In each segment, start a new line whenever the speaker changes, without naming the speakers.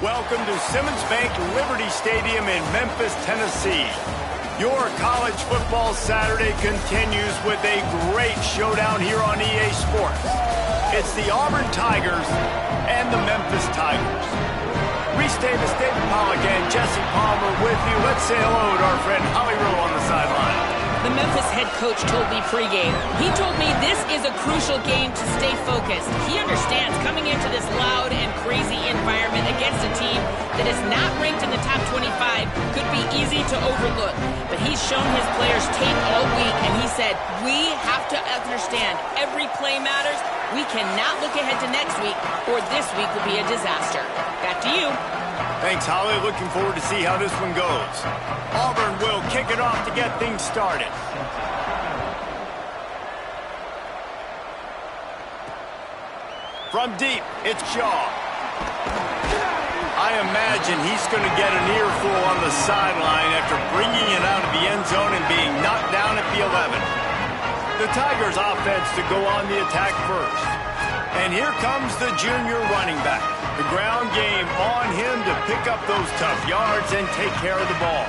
Welcome to Simmons Bank Liberty Stadium in Memphis, Tennessee. Your college football Saturday continues with a great showdown here on EA Sports. It's the Auburn Tigers and the Memphis Tigers. Reese Davis, David Pollack, and Jesse Palmer with you. Let's say hello to our friend Holly Rowe on the sideline.
The Memphis head coach told me pregame. He told me this is a crucial game to stay focused. He understands coming into this loud and crazy environment against a team that is not ranked in the top 25 could be easy to overlook. But he's shown his players tape all week, and he said, we have to understand every play matters. We cannot look ahead to next week, or this week will be a disaster. Back to you.
Thanks, Holly. Looking forward to see how this one goes. Auburn will kick it off to get things started. From deep, it's Shaw. I imagine he's going to get an earful on the sideline after bringing it out of the end zone and being knocked down at the 11. The Tigers offense to go on the attack first. And here comes the junior running back. The ground game on him to pick up those tough yards and take care of the ball.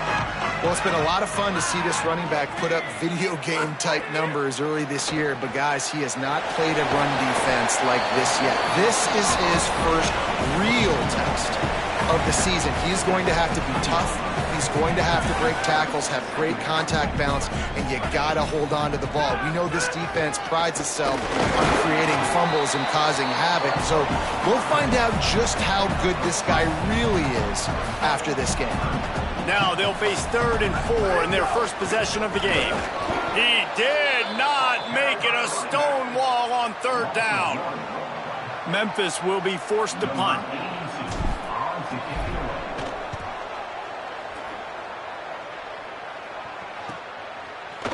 Well, it's been a lot of fun to see this running back put up video game type numbers early this year, but guys, he has not played a run defense like this yet. This is his first real test of the season. He's going to have to be tough. He's going to have to break tackles, have great contact balance, and you gotta hold on to the ball. We know this defense prides itself on creating fumbles and causing havoc, so we'll find out just how good this guy really is after this game.
Now they'll face 3rd and 4 in their first possession of the game. He did not make it a stone wall on 3rd down. Memphis will be forced to punt.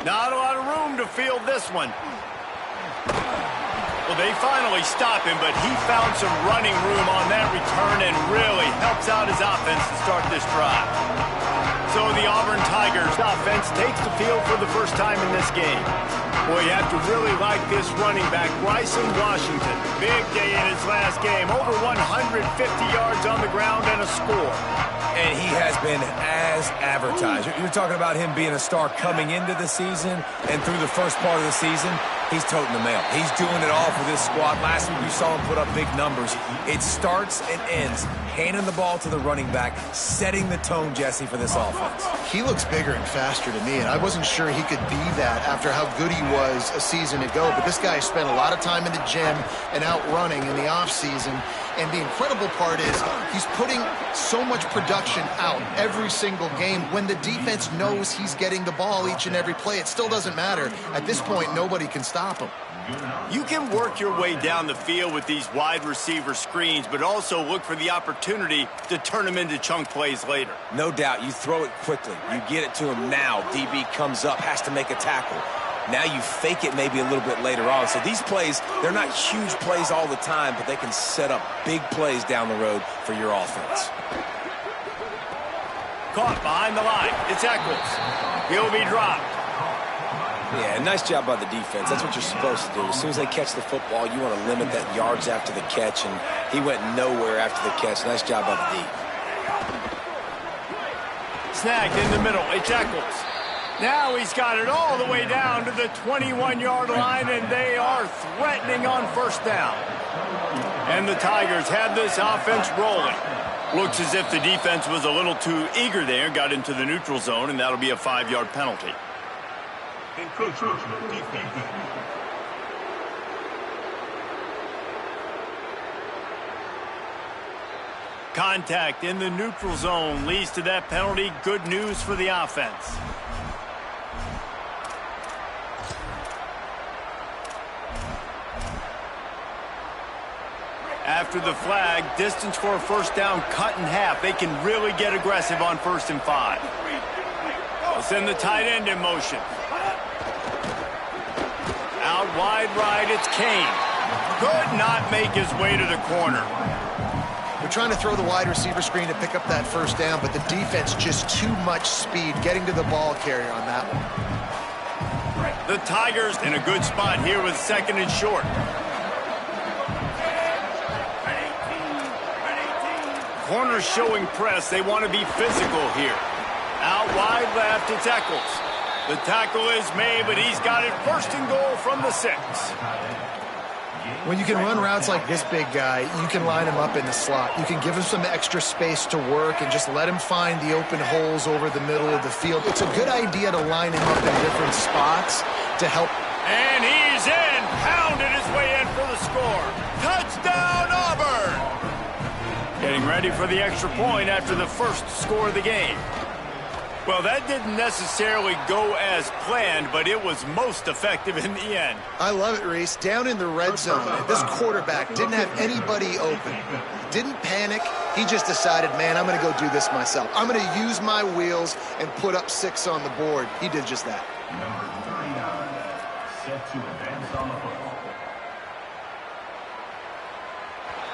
Not a lot of room to field this one. Well, they finally stop him, but he found some running room on that return and really helps out his offense to start this drive. So the Auburn Tigers offense takes the field for the first time in this game. Boy, you have to really like this running back, Bryson Washington. Big day in his last game, over 150 yards on the ground and a score.
And he has been as advertised. You're talking about him being a star coming into the season, and through the first part of the season, he's toting the mail. He's doing it all for this squad. Last week you saw him put up big numbers. It starts and ends handing the ball to the running back, setting the tone, Jesse, for this offense.
He looks bigger and faster to me, and I wasn't sure he could be that after how good he was a season ago. But this guy spent a lot of time in the gym and out running in the offseason. And the incredible part is he's putting so much production out every single game. When the defense knows he's getting the ball each and every play, it still doesn't matter. At this point, nobody can stop him.
You can work your way down the field with these wide receiver screens, but also look for the opportunity to turn them into chunk plays later.
No doubt. You throw it quickly. You get it to him now. DB comes up, has to make a tackle. Now you fake it maybe a little bit later on. So these plays, they're not huge plays all the time, but they can set up big plays down the road for your offense.
Caught behind the line. It's Eccles. He'll be dropped.
Yeah, nice job by the defense. That's what you're supposed to do. As soon as they catch the football, you want to limit that yards after the catch, and he went nowhere after the catch. Nice job by the D.
Snagged in the middle. It's Eccles. Now he's got it all the way down to the 21-yard line, and they are threatening on 1st down. And the Tigers have this offense rolling. Looks as if the defense was a little too eager there, got into the neutral zone, and that'll be a 5-yard penalty. Contact in the neutral zone leads to that penalty. Good news for the offense. After the flag, distance for a 1st down cut in half. They can really get aggressive on 1st and 5. They'll send the tight end in motion. Out wide right, it's Kane. Could not make his way to the corner.
They're trying to throw the wide receiver screen to pick up that 1st down, but the defense just too much speed getting to the ball carrier on that one.
The Tigers in a good spot here with 2nd and short. corners showing press. They want to be physical here. Out wide left, it's Eccles. The tackle is made, but he's got it first and goal from the 6.
When you can run routes like this big guy, you can line him up in the slot. You can give him some extra space to work and just let him find the open holes over the middle of the field. It's a good idea to line him up in different spots to help.
And he's in, pounded his way in for the score. Touchdown, Auburn! Getting ready for the extra point after the first score of the game. Well, that didn't necessarily go as planned, but it was most effective in the end.
I love it, Reese. Down in the red zone, this quarterback didn't have anybody open. Didn't panic. He just decided, man, I'm going to go do this myself. I'm going to use my wheels and put up 6 on the board. He did just that.
Number 39, set to advance on the football.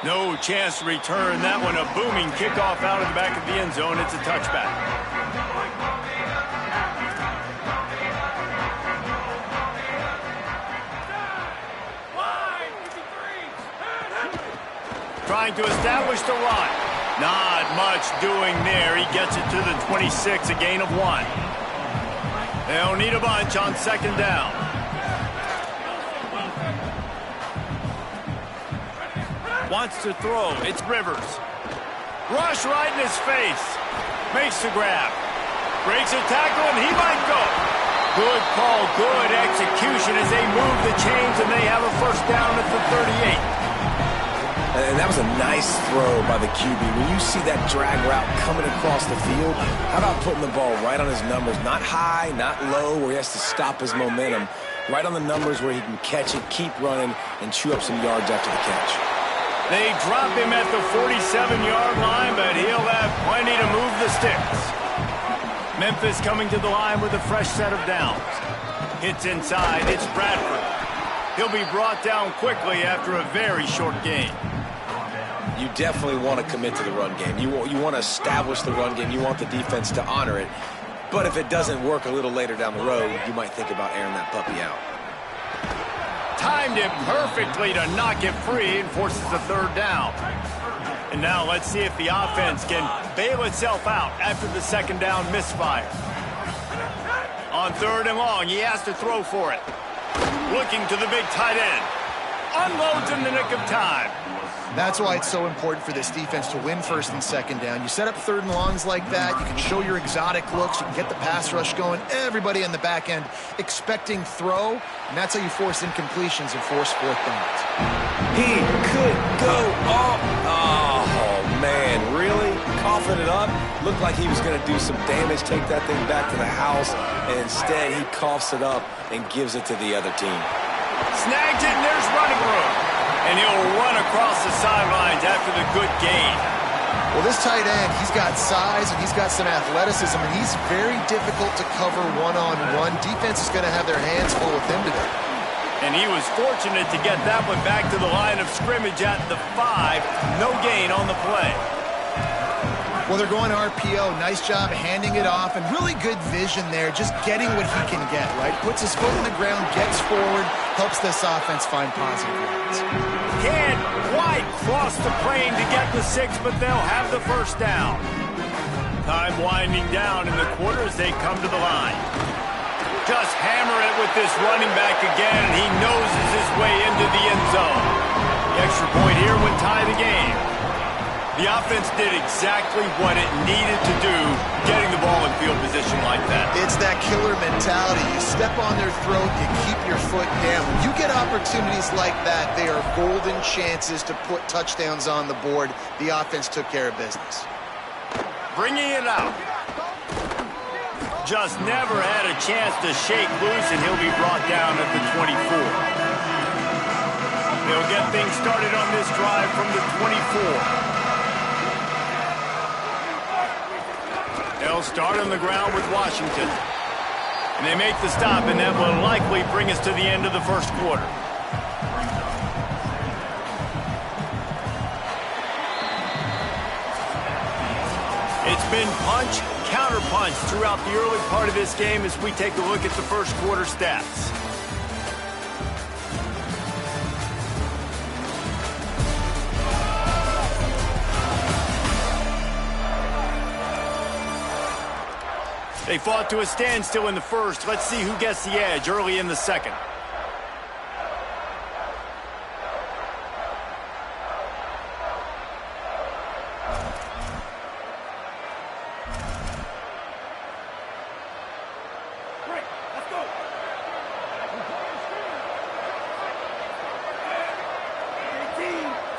No chance to return that one. A booming kickoff out of the back of the end zone. It's a touchback. Trying to establish the run. Not much doing there. He gets it to the 26, a gain of 1. They'll need a bunch on second down. Wants to throw. It's Rivers. Rush right in his face. Makes the grab. Breaks a tackle, and he might go. Good call, good execution as they move the chains, and they have a first down at the 38.
And that was a nice throw by the QB. When you see that drag route coming across the field, how about putting the ball right on his numbers? Not high, not low, where he has to stop his momentum. Right on the numbers where he can catch it, keep running, and chew up some yards after the catch.
They drop him at the 47-yard line, but he'll have plenty to move the sticks. Memphis coming to the line with a fresh set of downs. Hits inside, it's Bradford. He'll be brought down quickly after a very short game.
You definitely want to commit to the run game. You want to establish the run game. You want the defense to honor it. But if it doesn't work a little later down the road, you might think about airing that puppy out.
Timed it perfectly to knock it free and forces the third down. And now let's see if the offense can bail itself out after the second down misfire. On third and long, he has to throw for it. Looking to the big tight end. Unloads in the nick of time.
That's why it's so important for this defense to win first and second down. You set up third and longs like that. You can show your exotic looks. You can get the pass rush going. Everybody on the back end expecting throw, and that's how you force incompletions and force fourth downs.
He could go off. Oh, man, really? Coughing it up. Looked like he was going to do some damage, take that thing back to the house, and instead he coughs it up and gives it to the other team.
Snagged it, and there's running room. And he'll run across the sidelines after the good gain.
Well, this tight end, he's got size and he's got some athleticism, and he's very difficult to cover one-on-one. Defense is going to have their hands full with him today.
And he was fortunate to get that one back to the line of scrimmage at the 5. No gain on the play.
Well, they're going RPO. Nice job handing it off, and really good vision there, just getting what he can get, right? Puts his foot in the ground, gets forward, helps this offense find positive yards.
Can't quite cross the plane to get the 6, but they'll have the first down. Time winding down in the quarter as they come to the line. Just hammer it with this running back again, and he noses his way into the end zone. The extra point here would tie the game. The offense did exactly what it needed to do, getting the ball in field position like that.
It's that killer mentality. You step on their throat, you keep your foot down. When you get opportunities like that, they are golden chances to put touchdowns on the board. The offense took care of business.
Bringing it out. Just never had a chance to shake loose, and he'll be brought down at the 24. They'll get things started on this drive from the 24. They'll start on the ground with Washington. And they make the stop, and that will likely bring us to the end of the first quarter. It's been punch, counter-punch throughout the early part of this game as we take a look at the first quarter stats. They fought to a standstill in the first. Let's see who gets the edge early in the second.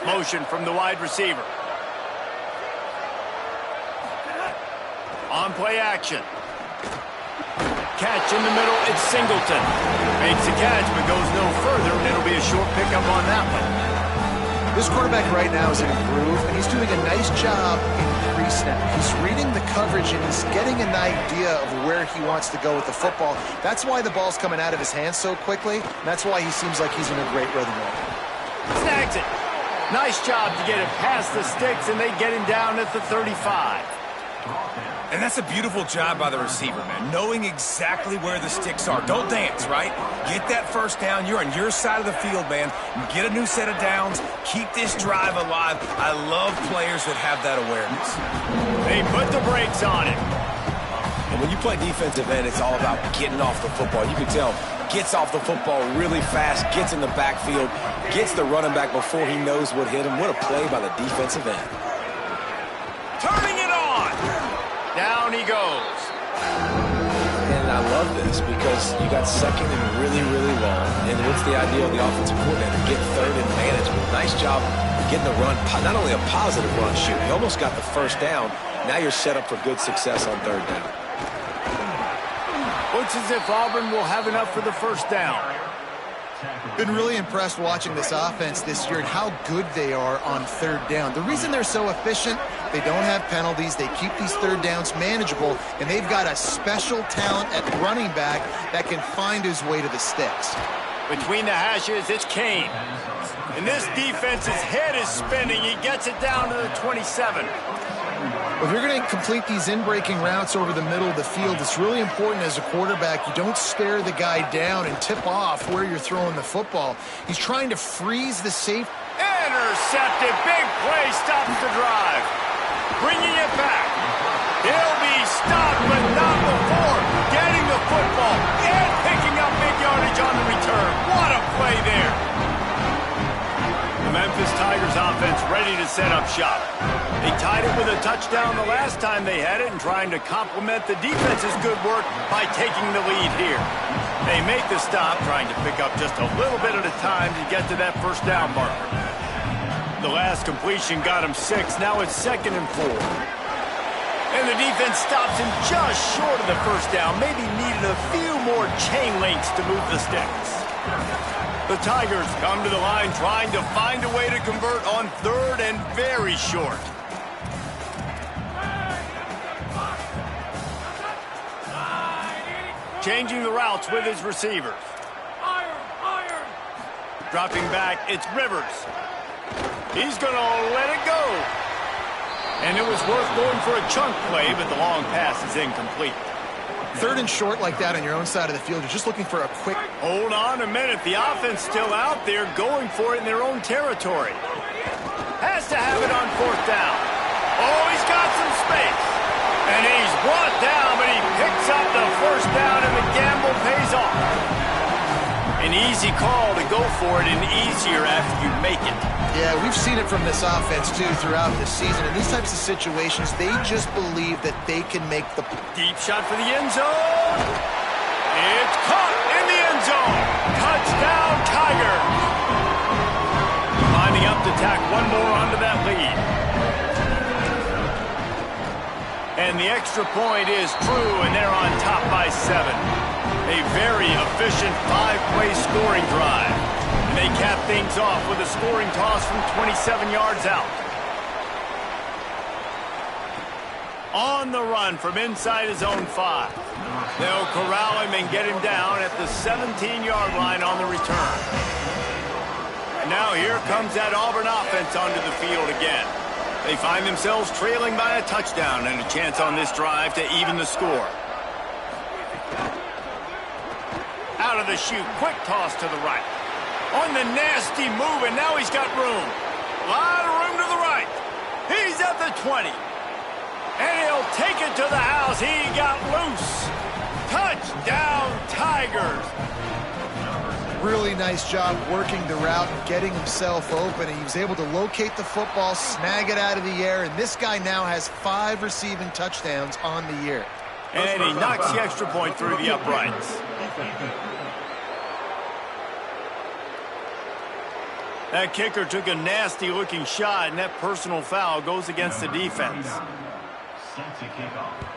Motion from the wide receiver. On play action. Catch in the middle, it's Singleton. Makes the catch, but goes no further, and it'll be a short pickup on that one.
This quarterback right now is in a groove, and he's doing a nice job in pre-snap. He's reading the coverage, and he's getting an idea of where he wants to go with the football. That's why the ball's coming out of his hands so quickly, and that's why he seems like he's in a great rhythm right.
Snags it. Nice job to get it past the sticks, and they get him down at the 35.
And that's a beautiful job by the receiver, man, knowing exactly where the sticks are. Don't dance, right? Get that first down. You're on your side of the field, man. Get a new set of downs. Keep this drive alive. I love players that have that awareness.
They put the brakes on it.
And when you play defensive end, it's all about getting off the football. You can tell, gets off the football really fast, gets in the backfield, gets the running back before he knows what hit him. What a play by the defensive end.
Turning it on. Down he goes.
And I love this because you got second and really, really long. And what's the idea of the offensive coordinator? Get third and management. Nice job getting the run, not only a positive run, shoot, you almost got the first down. Now you're set up for good success on third down.
Looks as if Auburn will have enough for the first down.
Been really impressed watching this offense this year and how good they are on third down. The reason they're so efficient, they don't have penalties, they keep these third downs manageable, and they've got a special talent at running back that can find his way to the sticks.
Between the hashes, it's Kane. And this defense's head is spinning. He gets it down to the 27.
If you're going to complete these in-breaking routes over the middle of the field, it's really important as a quarterback you don't stare the guy down and tip off where you're throwing the football. He's trying to freeze the safe.
Intercepted. Big play stops the drive. Bringing it back. He'll be stopped, but not before getting the football and picking up big yardage on the return. What a play there. The Memphis Tigers offense ready to set up shop. They tied it with a touchdown the last time they had it and trying to complement the defense's good work by taking the lead here. They make the stop, trying to pick up just a little bit at a time to get to that first down marker. The last completion got him 6. Now it's 2nd and 4. And the defense stops him just short of the first down. Maybe needed a few more chain links to move the sticks. The Tigers come to the line trying to find a way to convert on 3rd and very short. Changing the routes with his receivers. Dropping back, it's Rivers. He's going to let it go. And it was worth going for a chunk play, but the long pass is incomplete.
3rd and short like that on your own side of the field, you're just looking for a quick...
Hold on a minute. The offense still out there going for it in their own territory. Has to have it on 4th down. Oh, he's got some space. And he's brought down, but he picks up the first down, and the gamble pays off. An easy call to go for it, and easier after you make it.
Yeah, we've seen it from this offense, too, throughout the season. In these types of situations, they just believe that they can make the...
Deep shot for the end zone. It's caught in the end zone. Touchdown, Tigers. Lining up to tack one more onto that lead. And the extra point is true, and they're on top by 7. A very efficient 5-play scoring drive. And they cap things off with a scoring toss from 27 yards out. On the run from inside his own 5. They'll corral him and get him down at the 17-yard line on the return. And now here comes that Auburn offense onto the field again. They find themselves trailing by a touchdown and a chance on this drive to even the score. Out of the chute, quick toss to the right. On the nasty move, and now he's got room. A lot of room to the right. He's at the 20. And he'll take it to the house. He got loose. Touchdown, Tigers.
Really nice job working the route, getting himself open, and he was able to locate the football, snag it out of the air, and this guy now has 5 receiving touchdowns on the year.
And he knocks the extra point through the uprights. That kicker took a nasty-looking shot, and that personal foul goes against the defense.
Set to kick off.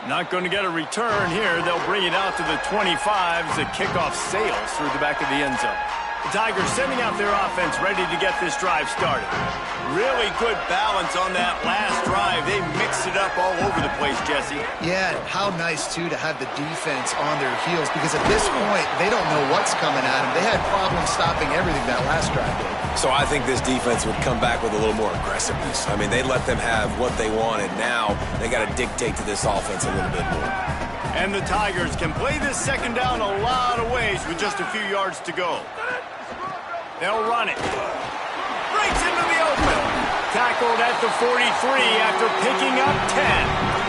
Not going to get a return here. They'll bring it out to the 25 as the kickoff sails through the back of the end zone. The Tigers sending out their offense ready to get this drive started. Really good balance on that last drive. They mixed it up all over the place, Jesse.
Yeah, how nice, too, to have the defense on their heels, because at this point, they don't know what's coming at them. They had problems stopping everything that last drive did.
So I think this defense would come back with a little more aggressiveness. I mean, they let them have what they wanted. Now they got to dictate to this offense a little bit more.
And the Tigers can play this second down a lot of ways with just a few yards to go. They'll run it. Breaks into the open. Tackled at the 43 after picking up 10.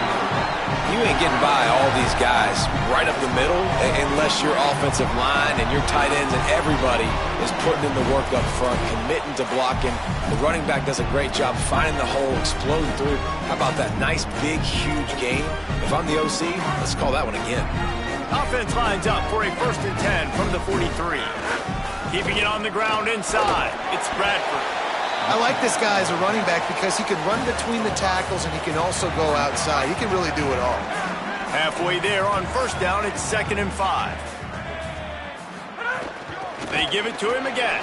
You ain't getting by all these guys right up the middle unless your offensive line and your tight ends and everybody is putting in the work up front, committing to blocking. The running back does a great job finding the hole, exploding through. How about that nice, big, huge gain? If I'm the OC, let's call that one again.
Offense lines up for a 1st and 10 from the 43. Keeping it on the ground inside. It's Bradford.
I like this guy as a running back because he can run between the tackles and he can also go outside. He can really do it all.
Halfway there on 1st down, it's 2nd and 5. They give it to him again.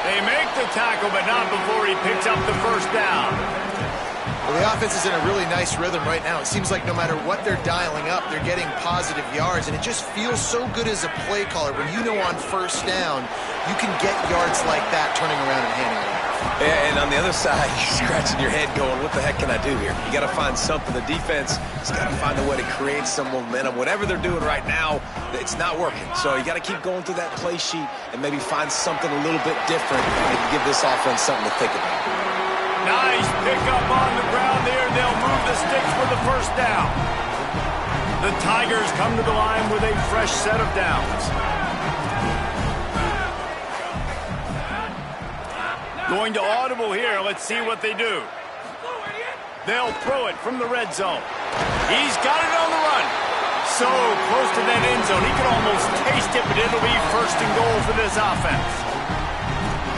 They make the tackle, but not before he picks up the 1st down.
Well, the offense is in a really nice rhythm right now. It seems like no matter what they're dialing up, they're getting positive yards, and it just feels so good as a play caller when you know on 1st down you can get yards like that turning around and handing it.
Yeah, and on the other side, you're scratching your head going, what the heck can I do here? You got to find something. The defense has got to find a way to create some momentum. Whatever they're doing right now, it's not working. So you got to keep going through that play sheet and maybe find something a little bit different and give this offense something to think about.
Nice pickup on the ground there. They'll move the sticks for the 1st down. The Tigers come to the line with a fresh set of downs. Going to audible here. Let's see what they do. They'll throw it from the red zone. He's got it on the run. So close to that end zone. He can almost taste it, but it'll be 1st and goal for this offense.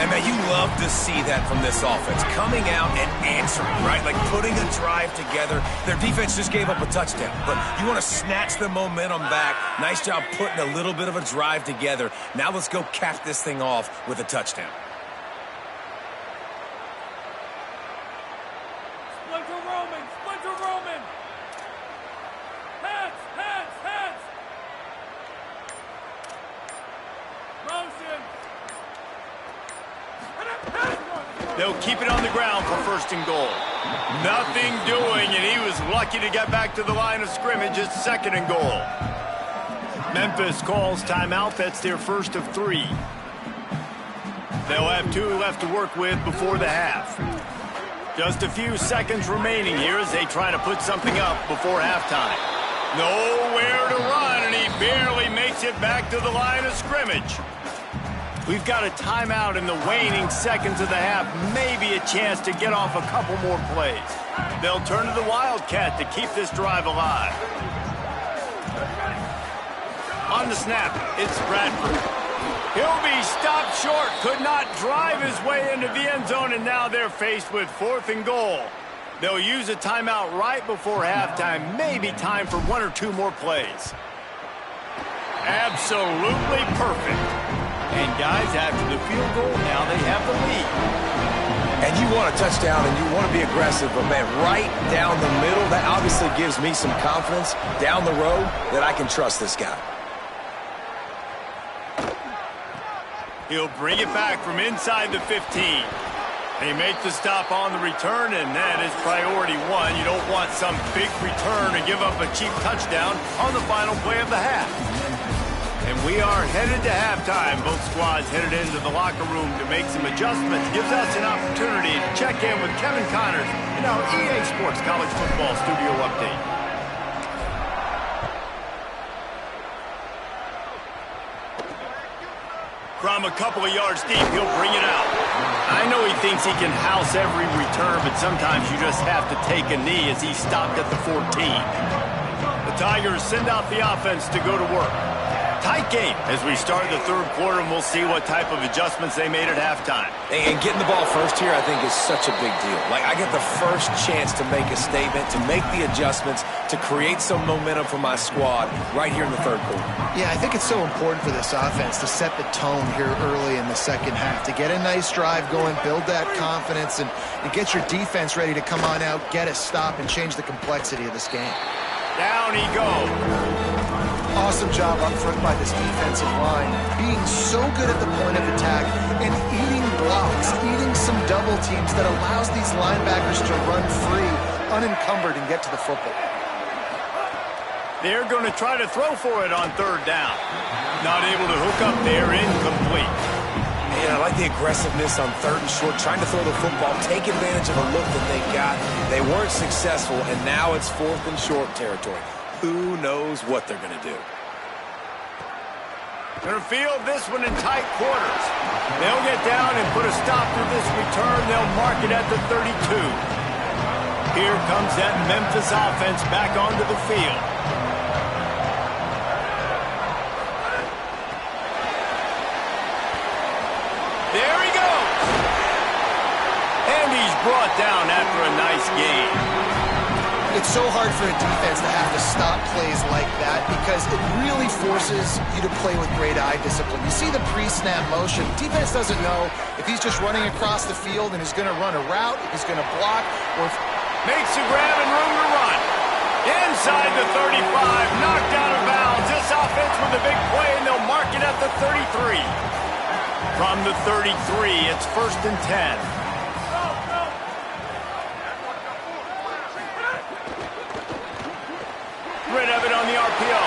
And, man, you love to see that from this offense. Coming out and answering, right? Like putting a drive together. Their defense just gave up a touchdown. But you want to snatch the momentum back. Nice job putting a little bit of a drive together. Now let's go cap this thing off with a touchdown.
Splinter Roman! Heads! Motion!
They'll keep it on the ground for 1st and goal. Nothing doing, and he was lucky to get back to the line of scrimmage. It's 2nd and goal. Memphis calls timeout. That's their 1st of 3. They'll have 2 left to work with before the half. Just a few seconds remaining here as they try to put something up before halftime. Nowhere to run, and he barely makes it back to the line of scrimmage. We've got a timeout in the waning seconds of the half. Maybe a chance to get off a couple more plays. They'll turn to the Wildcat to keep this drive alive. On the snap, it's Bradford. He'll be stopped short. Could not drive his way into the end zone, and now they're faced with 4th and goal. They'll use a timeout right before halftime. Maybe time for 1 or 2 more plays. Absolutely perfect. And guys, after the field goal, now they have the lead.
And you want a touchdown and you want to be aggressive, but, man, right down the middle, that obviously gives me some confidence down the road that I can trust this guy.
He'll bring it back from inside the 15. They make the stop on the return, and that is priority 1. You don't want some big return to give up a cheap touchdown on the final play of the half. And We are headed to halftime. Both squads headed into the locker room to make some adjustments. Gives us an opportunity to check in with Kevin Connors in our EA Sports College Football Studio Update. From a couple of yards deep, he'll bring it out. I know he thinks he can house every return, but sometimes you just have to take a knee as he stopped at the 14. The Tigers send out the offense to go to work. Tight game as we start the third quarter, and we'll see what type of adjustments they made at halftime.
And getting the ball first here, I think, is such a big deal. Like, I get the first chance to make a statement, to make the adjustments, to create some momentum for my squad right here in the third quarter.
Yeah, I think it's so important for this offense to set the tone here early in the second half, to get a nice drive going, build that confidence, and get your defense ready to come on out, get a stop, and change the complexity of this game.
Down he goes.
Awesome job up front by this defensive line, being so good at the point of attack and eating blocks, eating some double teams that allows these linebackers to run free, unencumbered, and get to the football.
They're going to try to throw for it on third down. Not able to hook up there, incomplete.
Man, I like the aggressiveness on third and short, trying to throw the football, take advantage of a look that they got. They weren't successful, and now it's fourth and short territory. Who knows what they're going to do?
Going to field this one in tight quarters. They'll get down and put a stop to this return. They'll mark it at the 32. Here comes that Memphis offense back onto the field. There he goes. And he's brought down after a nice gain.
It's so hard for a defense to have to stop plays like that because it really forces you to play with great eye discipline. You see the pre-snap motion. Defense doesn't know if he's just running across the field and he's going to run a route, if he's going to block, or if...
Makes a grab and room to run. Inside the 35, knocked out of bounds. This offense with a big play, and they'll mark it at the 33. From the 33, it's 1st and 10. Rid of it on the RPO.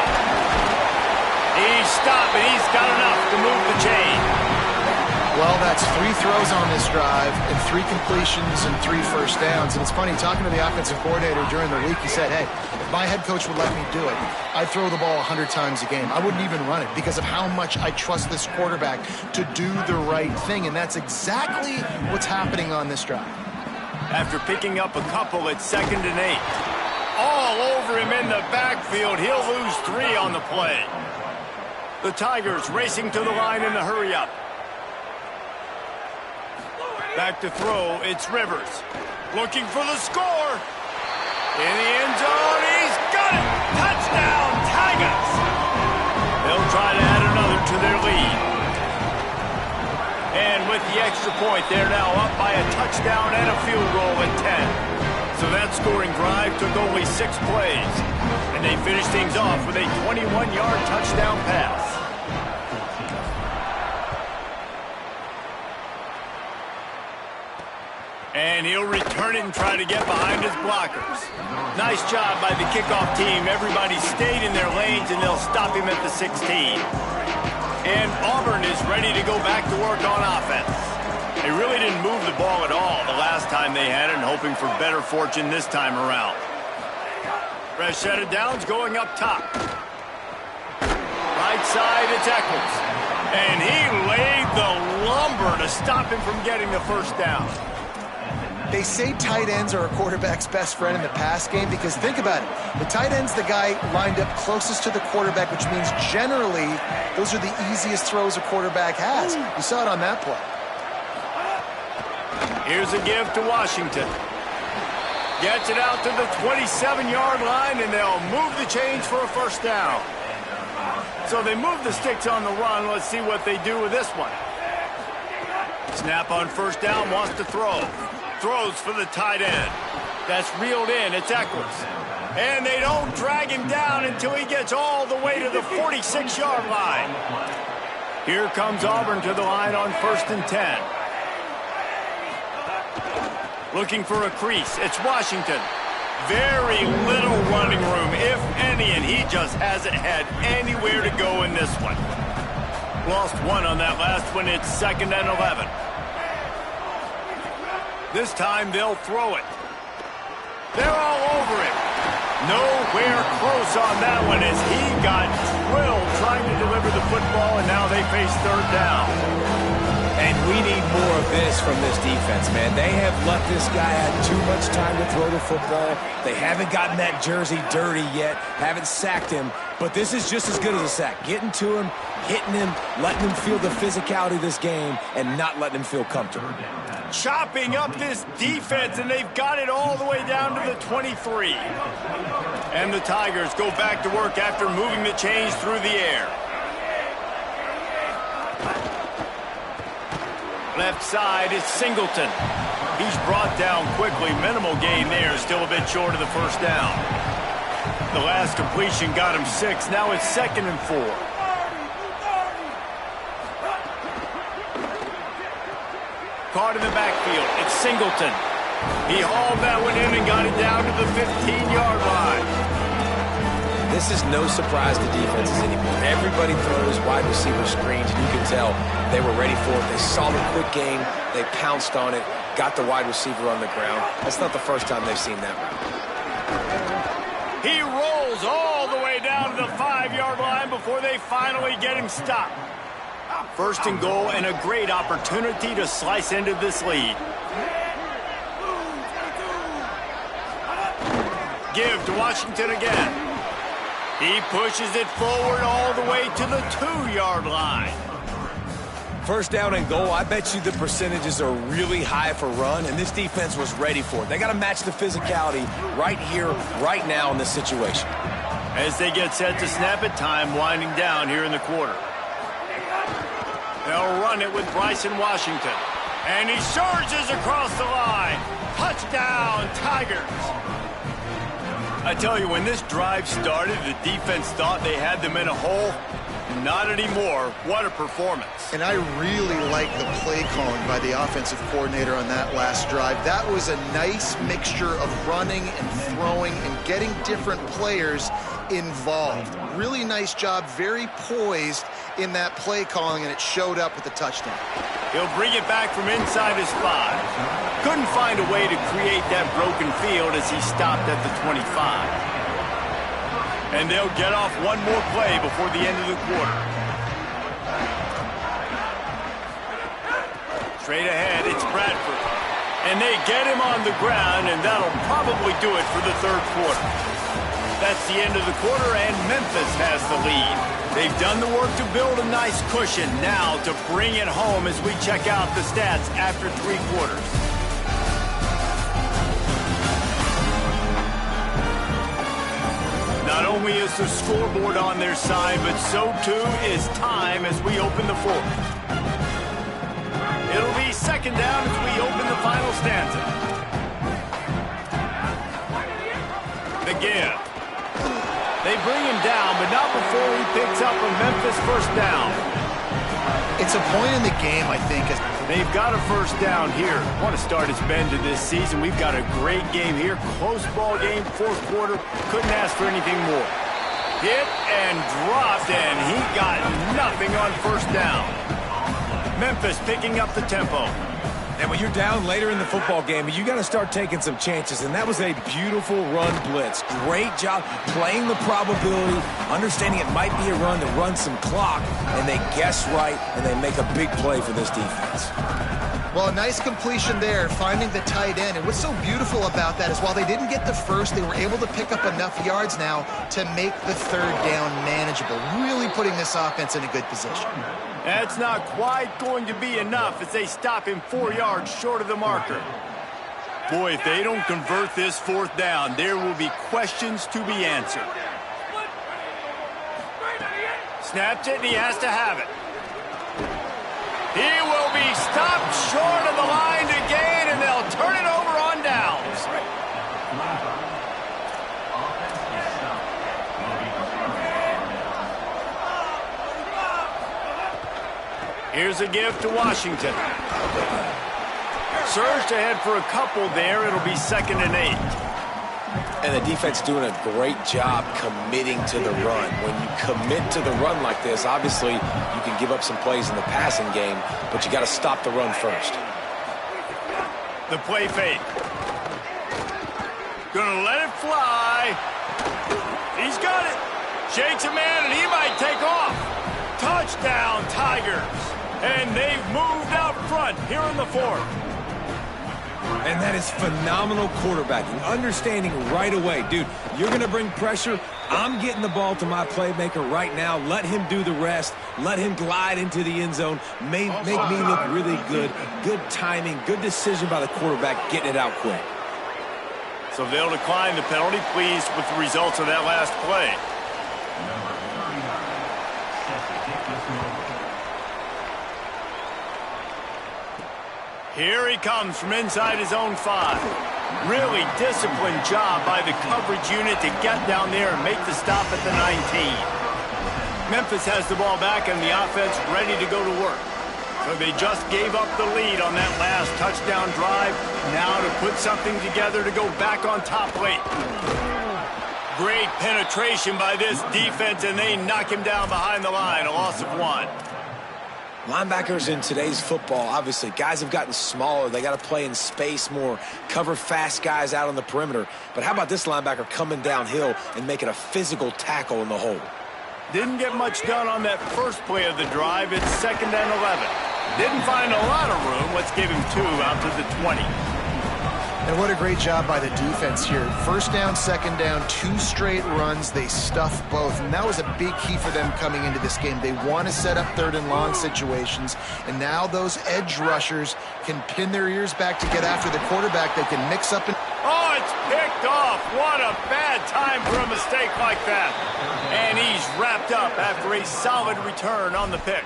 He's stopping. He's got enough to move the chain.
Well, that's 3 throws on this drive and 3 completions and 3 first downs. And it's funny, talking to the offensive coordinator during the week, he said, hey, if my head coach would let me do it, I'd throw the ball 100 times a game. I wouldn't even run it because of how much I trust this quarterback to do the right thing. And that's exactly what's happening on this drive.
After picking up a couple, it's 2nd and 8. All over him in the backfield. He'll lose 3 on the play. The Tigers racing to the line in the hurry-up. Back to throw, it's Rivers. Looking for the score. In the end zone, he's got it! Touchdown, Tigers! They'll try to add another to their lead. And with the extra point, they're now up by a touchdown and a field goal at 10. So that scoring drive took only 6 plays. And they finished things off with a 21-yard touchdown pass. And he'll return it and try to get behind his blockers. Nice job by the kickoff team. Everybody stayed in their lanes, and they'll stop him at the 16. And Auburn is ready to go back to work on offense. They really didn't move the ball at all the last time they had it, and hoping for better fortune this time around. Fresh set of downs going up top. Right side, it's Eccles. And he laid the lumber to stop him from getting the first down.
They say tight ends are a quarterback's best friend in the pass game because think about it. The tight end's the guy lined up closest to the quarterback, which means generally those are the easiest throws a quarterback has. You saw it on that play.
Here's a give to Washington. Gets it out to the 27-yard line, and they'll move the chains for a first down. So they move the sticks on the run. Let's see what they do with this one. Snap on first down, wants to throw. Throws for the tight end. That's reeled in. It's Eccles. And they don't drag him down until he gets all the way to the 46-yard line. Here comes Auburn to the line on 1st and 10. Looking for a crease. It's Washington. Very little running room, if any, and he just hasn't had anywhere to go in this one. Lost one on that last one. It's 2nd and 11. This time they'll throw it. They're all over it. Nowhere close on that one as he got drilled trying to deliver the football, and now they face 3rd down.
And we need more of this from this defense, man. They have let this guy have too much time to throw the football. They haven't gotten that jersey dirty yet, haven't sacked him, but this is just as good as a sack. Getting to him, hitting him, letting him feel the physicality of this game, and not letting him feel comfortable.
Chopping up this defense, and they've got it all the way down to the 23. And the Tigers go back to work after moving the chains through the air. Left side is Singleton. He's brought down quickly. Minimal gain there, still a bit short of the 1st down. The last completion got him 6. Now it's 2nd and 4. Caught in the backfield. It's Singleton. He hauled that one in and got it down to the 15-yard line.
This is no surprise to defenses anymore. Everybody throws wide receiver screens, and you can tell they were ready for it. They saw the quick game. They pounced on it, got the wide receiver on the ground. That's not the first time they've seen that route.
He rolls all the way down to the 5-yard line before they finally get him stopped. 1st and goal, and a great opportunity to slice into this lead. Give to Washington again. He pushes it forward all the way to the 2-yard line.
1st down and goal, I bet you the percentages are really high for run, and this defense was ready for it. They got to match the physicality right here, right now in this situation.
As they get set to snap it, time winding down here in the quarter. They'll run it with Bryson Washington. And he surges across the line. Touchdown, Tigers. I tell you, when this drive started, the defense thought they had them in a hole. Not anymore. What a performance.
And I really like the play calling by the offensive coordinator on that last drive. That was a nice mixture of running and throwing and getting different players involved. Really nice job, very poised in that play calling, and it showed up with the touchdown.
He'll bring it back from inside his 5. Couldn't find a way to create that broken field as he stopped at the 25. And they'll get off one more play before the end of the quarter. Straight ahead, it's Bradford. And they get him on the ground, and that'll probably do it for the 3rd quarter. That's the end of the quarter, and Memphis has the lead. They've done the work to build a nice cushion. Now to bring it home as we check out the stats after 3 quarters. Not only is the scoreboard on their side, but so too is time as we open the 4th. It'll be 2nd down as we open the final stanza. The give. They bring him down, but not before he picks up a Memphis 1st down.
It's a point in the game, I think.
They've got a 1st down here. What a start it's been to this season. We've got a great game here. Close ball game, 4th quarter. Couldn't ask for anything more. Hit and dropped, and he got nothing on 1st down. Memphis picking up the tempo.
And when you're down later in the football game, you got to start taking some chances, and that was a beautiful run blitz. Great job playing the probability, understanding it might be a run to run some clock, and they guess right, and they make a big play for this defense.
Well, a nice completion there, finding the tight end. And what's so beautiful about that is while they didn't get the first, they were able to pick up enough yards now to make the 3rd down manageable, really putting this offense in a good position.
That's not quite going to be enough as they stop him 4 yards short of the marker. Boy, if they don't convert this 4th down, there will be questions to be answered. Snapped it, and he has to have it. He will be stopped short of the line to gain, and they'll turn it over on downs. Here's a give to Washington. Surged ahead for a couple there. It'll be 2nd and 8.
And the defense doing a great job committing to the run. When you commit to the run like this, obviously you can give up some plays in the passing game, but you got to stop the run first.
The play fake. Gonna let it fly. He's got it. Shakes a man, and he might take off. Touchdown, Tigers. And they've moved out front here in the fourth.
And that is phenomenal quarterbacking. Understanding right away, dude, you're going to bring pressure. I'm getting the ball to my playmaker right now. Let him do the rest. Let him glide into the end zone. Make me look really good. Good timing, good decision by the quarterback, getting it out quick.
So they'll decline the penalty, pleased with the results of that last play. Here he comes from inside his own 5. Really disciplined job by the coverage unit to get down there and make the stop at the 19. Memphis has the ball back and the offense ready to go to work. So they just gave up the lead on that last touchdown drive. Now to put something together to go back on top late. Great penetration by this defense, and they knock him down behind the line, a loss of 1.
Linebackers in today's football, obviously, guys have gotten smaller. They got to play in space more, cover fast guys out on the perimeter. But how about this linebacker coming downhill and making a physical tackle in the hole?
Didn't get much done on that first play of the drive. It's 2nd and 11. Didn't find a lot of room. Let's give him 2 out to the 20.
And what a great job by the defense here. 1st down, 2nd down, 2 straight runs. They stuffed both, and that was a big key for them coming into this game. They want to set up 3rd and long situations, and now those edge rushers can pin their ears back to get after the quarterback. They can mix up and...
Oh, it's picked off. What a bad time for a mistake like that. And he's wrapped up after a solid return on the pick.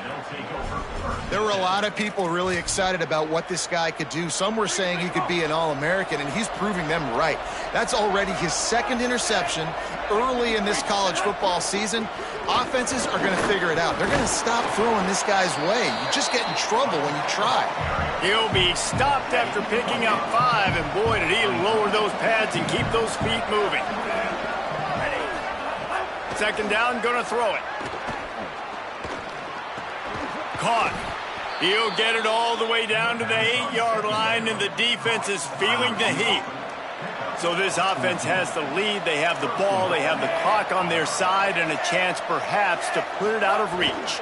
There were a lot of people really excited about what this guy could do. Some were saying he could be an All-American, and he's proving them right. That's already his 2nd interception early in this college football season. Offenses are going to figure it out. They're going to stop throwing this guy's way. You just get in trouble when you try.
He'll be stopped after picking up 5, and boy, did he lower those pads and keep those feet moving. 2nd down, going to throw it. Caught. He'll get it all the way down to the 8-yard line, and the defense is feeling the heat. So this offense has the lead. They have the ball. They have the clock on their side and a chance perhaps to put it out of reach.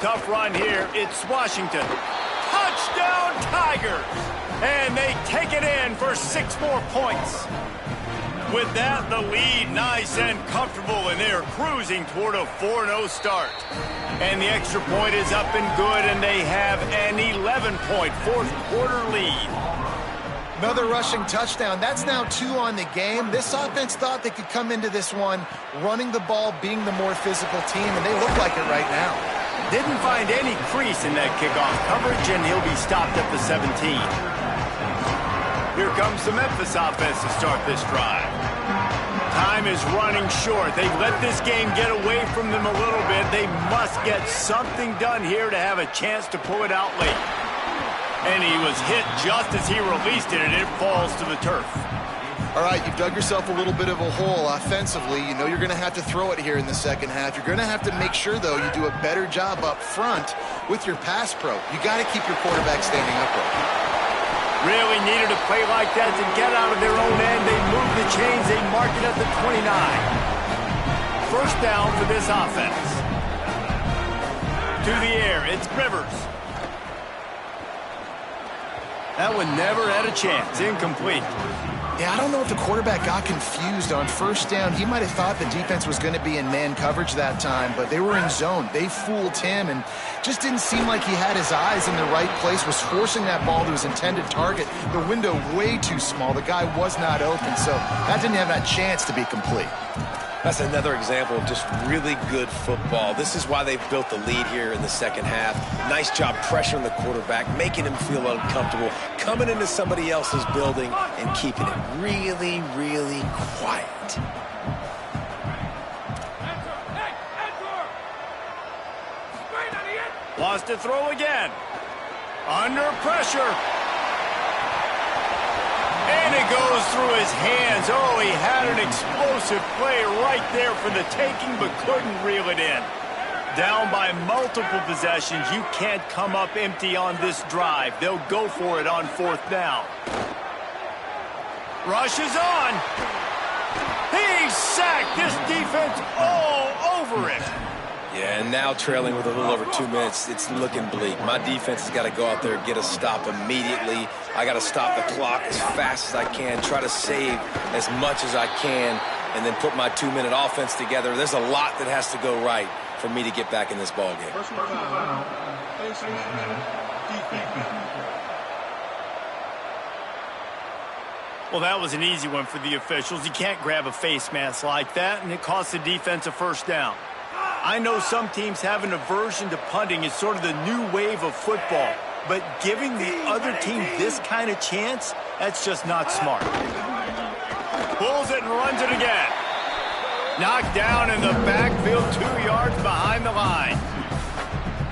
Tough run here. It's Washington. Touchdown, Tigers! And they take it in for 6 more points. With that, the lead nice and comfortable, and they're cruising toward a 4-0 start. And the extra point is up and good, and they have an 11-point fourth-quarter lead.
Another rushing touchdown. That's now 2 on the game. This offense thought they could come into this one running the ball, being the more physical team, and they look like it right now.
Didn't find any crease in that kickoff coverage, and he'll be stopped at the 17. Here comes the Memphis offense to start this drive. Time is running short. They've let this game get away from them a little bit. They must get something done here to have a chance to pull it out late. And he was hit just as he released it, and it falls to the turf.
All right, you've dug yourself a little bit of a hole offensively. You know you're going to have to throw it here in the second half. You're going to have to make sure, though, you do a better job up front with your pass pro. You got to keep your quarterback standing upright.
Really needed a play like that to get out of their own end. They move the chains. They mark it at the 29. 1st down for this offense. To the air. It's Rivers. That one never had a chance. Incomplete.
Yeah, I don't know if the quarterback got confused on 1st down. He might have thought the defense was going to be in man coverage that time, but they were in zone. They fooled him and just didn't seem like he had his eyes in the right place, was forcing that ball to his intended target. The window way too small. The guy was not open, so that didn't have that chance to be complete.
That's another example of just really good football. This is why they've built the lead here in the second half. Nice job pressuring the quarterback, making him feel uncomfortable, coming into somebody else's building and keeping it really, really quiet.
Lost to throw again. Under pressure. And it goes through his hands. Oh, he had an explosive play right there for the taking, but couldn't reel it in. Down by multiple possessions, you can't come up empty on this drive. They'll go for it on 4th down. Rush is on. He's sacked. This defense all over it.
Yeah, and now trailing with a little over 2 minutes, it's looking bleak. My defense has got to go out there and get a stop immediately. I got to stop the clock as fast as I can, try to save as much as I can, and then put my 2-minute offense together. There's a lot that has to go right for me to get back in this ball game.
Well, that was an easy one for the officials. You can't grab a face mask like that, and it costs the defense a 1st down. I know some teams have an aversion to punting. It's sort of the new wave of football. But giving the other team this kind of chance, that's just not smart. Pulls it and runs it again. Knocked down in the backfield, 2 yards behind the line.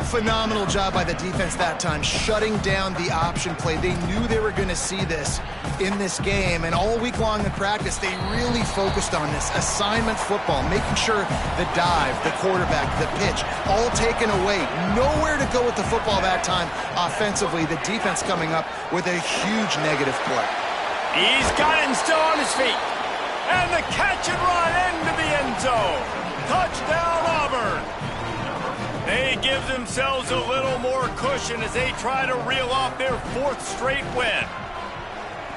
Phenomenal job by the defense that time, shutting down the option play. They knew they were going to see this in this game, and all week long in practice, they really focused on this assignment football, making sure the dive, the quarterback, the pitch, all taken away. Nowhere to go with the football that time offensively. The defense coming up with a huge negative play.
He's got it and still on his feet. And the catch and run into the end zone. Touchdown, Auburn. They give themselves a little more cushion as they try to reel off their 4th straight win.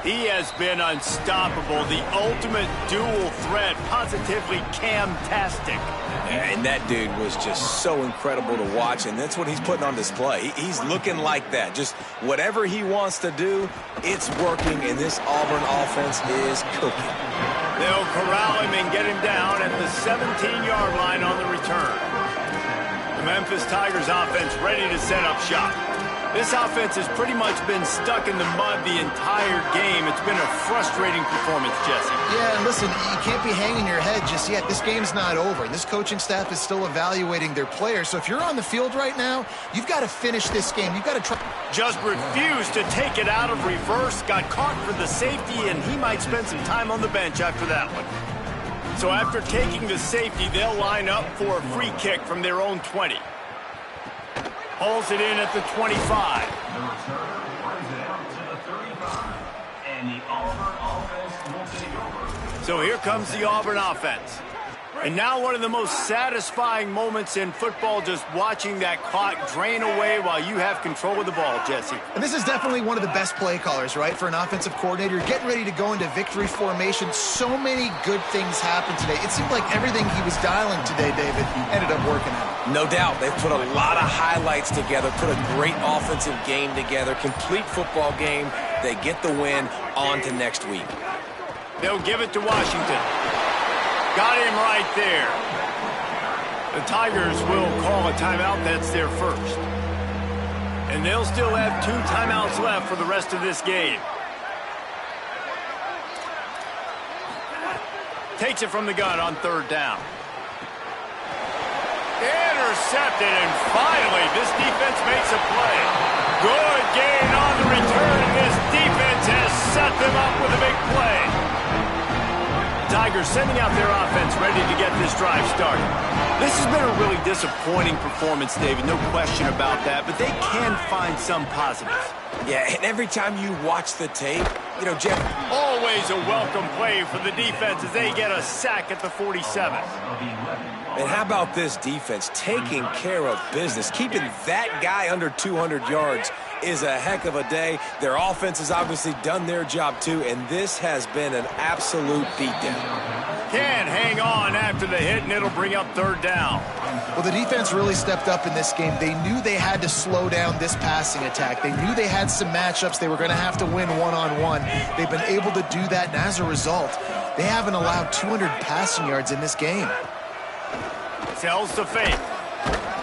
He has been unstoppable, the ultimate dual threat, positively Cam-tastic.
And that dude was just so incredible to watch, and that's what he's putting on display. He's looking like that. Just whatever he wants to do, it's working, and this Auburn offense is cooking.
They'll corral him and get him down at the 17-yard line on the return. The Memphis Tigers offense ready to set up shop. This offense has pretty much been stuck in the mud the entire game. It's been a frustrating performance, Jesse.
Yeah, and listen, you can't be hanging your head just yet. This game's not over. This coaching staff is still evaluating their players. So if you're on the field right now, you've got to finish this game. You've got to try.
Just refused to take it out of reverse. Got caught for the safety, and he might spend some time on the bench after that one. So after taking the safety, they'll line up for a free kick from their own 20. Pulls it in at the 25.
The return brings it out to the 35. And the Auburn offense will take over.
So here comes the Auburn offense. And now one of the most satisfying moments in football, just watching that clock drain away while you have control of the ball, Jesse.
And this is definitely one of the best play callers, right, for an offensive coordinator. Getting ready to go into victory formation. So many good things happened today. It seemed like everything he was dialing today, David, ended up working out.
No doubt. They've put a lot of highlights together, put a great offensive game together, complete football game. They get the win. On to next week.
They'll give it to Washington. Got him right there. The Tigers will call a timeout. That's their first. And they'll still have 2 timeouts left for the rest of this game. Takes it from the gun on 3rd down. Intercepted, and finally this defense makes a play. Good gain on the return, and this defense has set them up with a big play. Tigers sending out their offense ready to get this drive started. This has been a really disappointing performance, David, no question about that, but they can find some positives.
Yeah, and every time you watch the tape, you know, Jeff.
Always a welcome play for the defense as they get a sack at the 47.
And how about this defense taking care of business? Keeping that guy under 200 yards is a heck of a day. Their offense has obviously done their job too, and this has been an absolute beatdown.
Can't hang on after the hit, and it'll bring up 3rd down.
Well, the defense really stepped up in this game. They knew they had to slow down this passing attack. They knew they had some matchups they were going to have to win one-on-one. They've been able to do that, and as a result, they haven't allowed 200 passing yards in this game.
Tells to fake.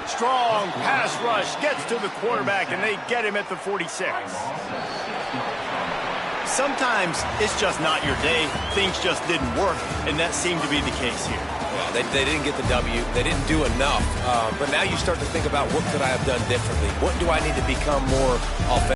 Strong pass rush gets to the quarterback, and they get him at the 46. Sometimes it's just not your day. Things just didn't work, and that seemed to be the case here.
Well, they didn't get the W. They didn't do enough. But now you start to think about what could I have done differently? What do I need to become more offensive?